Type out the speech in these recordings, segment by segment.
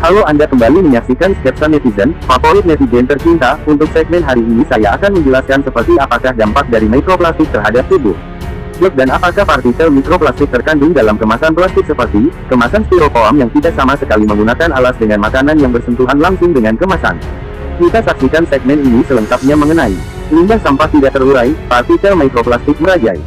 Halo, Anda kembali menyaksikan Sketsa Netizen, favorit netizen tercinta. Untuk segmen hari ini saya akan menjelaskan seperti apakah dampak dari mikroplastik terhadap tubuh. Dan apakah partikel mikroplastik terkandung dalam kemasan plastik seperti kemasan styrofoam yang tidak sama sekali menggunakan alas dengan makanan yang bersentuhan langsung dengan kemasan. Kita saksikan segmen ini selengkapnya mengenai limbah sampah tidak terurai, partikel mikroplastik merajai.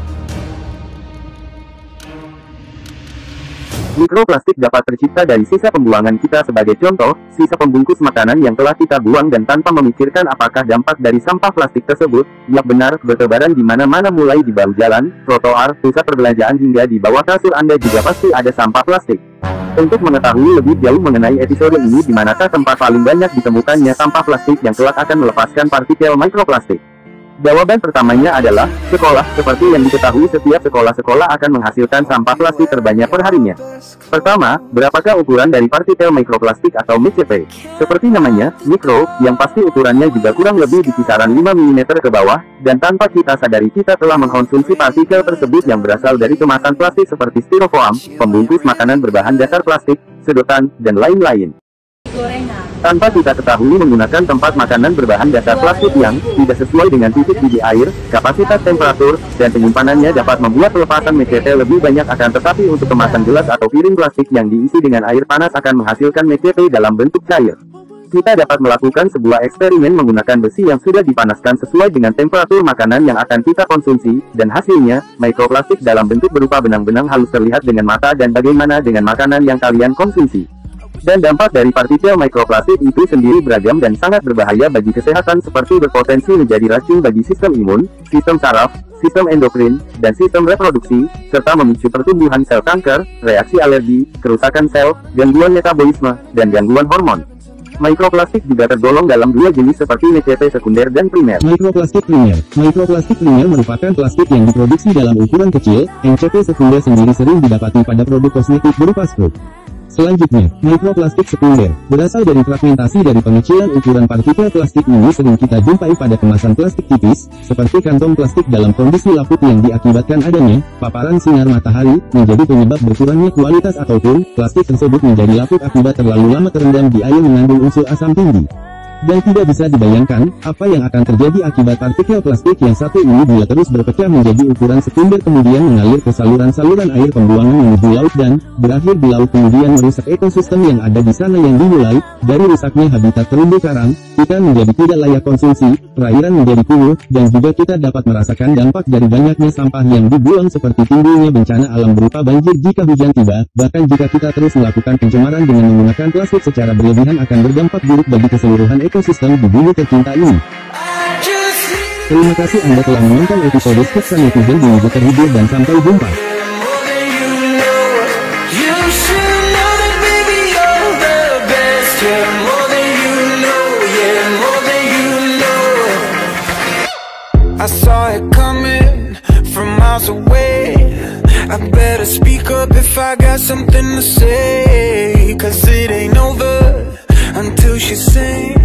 Mikroplastik dapat tercipta dari sisa pembuangan kita, sebagai contoh, sisa pembungkus makanan yang telah kita buang dan tanpa memikirkan apakah dampak dari sampah plastik tersebut. Ya benar, bertebaran di mana-mana, mulai di bahu jalan, trotoar, pusat perbelanjaan hingga di bawah kasur Anda juga pasti ada sampah plastik. Untuk mengetahui lebih jauh mengenai episode ini, di manakah tempat paling banyak ditemukannya sampah plastik yang kelak akan melepaskan partikel mikroplastik? Jawaban pertamanya adalah sekolah. Seperti yang diketahui, setiap sekolah-sekolah akan menghasilkan sampah plastik terbanyak perharinya. Pertama, berapakah ukuran dari partikel mikroplastik atau MCP? Seperti namanya, mikro, yang pasti ukurannya juga kurang lebih di kisaran 5 mm ke bawah, dan tanpa kita sadari kita telah mengkonsumsi partikel tersebut yang berasal dari kemasan plastik seperti styrofoam, pembungkus makanan berbahan dasar plastik, sedotan, dan lain-lain. Tanpa kita ketahui, menggunakan tempat makanan berbahan dasar plastik yang tidak sesuai dengan titik didih air, kapasitas temperatur, dan penyimpanannya dapat membuat pelepasan MCP lebih banyak. Akan tetapi untuk kemasan gelas atau piring plastik yang diisi dengan air panas akan menghasilkan MCP dalam bentuk cair. Kita dapat melakukan sebuah eksperimen menggunakan besi yang sudah dipanaskan sesuai dengan temperatur makanan yang akan kita konsumsi, dan hasilnya, mikroplastik dalam bentuk berupa benang-benang halus terlihat dengan mata. Dan bagaimana dengan makanan yang kalian konsumsi? Dan dampak dari partikel mikroplastik itu sendiri beragam dan sangat berbahaya bagi kesehatan, seperti berpotensi menjadi racun bagi sistem imun, sistem saraf, sistem endokrin, dan sistem reproduksi, serta memicu pertumbuhan sel kanker, reaksi alergi, kerusakan sel, gangguan metabolisme, dan gangguan hormon. Mikroplastik juga tergolong dalam dua jenis seperti MCP sekunder dan primer. Mikroplastik primer. Mikroplastik primer merupakan plastik yang diproduksi dalam ukuran kecil. MCP sekunder sendiri sering didapati pada produk kosmetik berupa scrub. Selanjutnya, mikroplastik sekunder berasal dari fragmentasi dari pengecilan ukuran partikel plastik. Ini sering kita jumpai pada kemasan plastik tipis, seperti kantong plastik dalam kondisi laput yang diakibatkan adanya paparan sinar matahari, menjadi penyebab berkurangnya kualitas, ataupun plastik tersebut menjadi laput akibat terlalu lama terendam di air mengandung unsur asam tinggi. Dan tidak bisa dibayangkan apa yang akan terjadi akibat partikel plastik yang satu ini bila terus berpecah menjadi ukuran sekunder, kemudian mengalir ke saluran-saluran air pembuangan menuju laut dan berakhir di laut, kemudian merusak ekosistem yang ada di sana, yang dimulai dari rusaknya habitat terumbu karang, ikan menjadi tidak layak konsumsi, perairan menjadi kumuh, dan juga kita dapat merasakan dampak dari banyaknya sampah yang dibuang, seperti timbulnya bencana alam berupa banjir jika hujan tiba. Bahkan jika kita terus melakukan pencemaran dengan menggunakan plastik secara berlebihan, akan berdampak buruk bagi keseluruhan ekosistem di bumi tercinta ini. Terima kasih Anda telah menonton episode Sketsa Netizen. Semoga terhibur dan sampai jumpa. I saw it coming from miles away. I better speak up if I got something to say, 'cause it ain't over until she sings.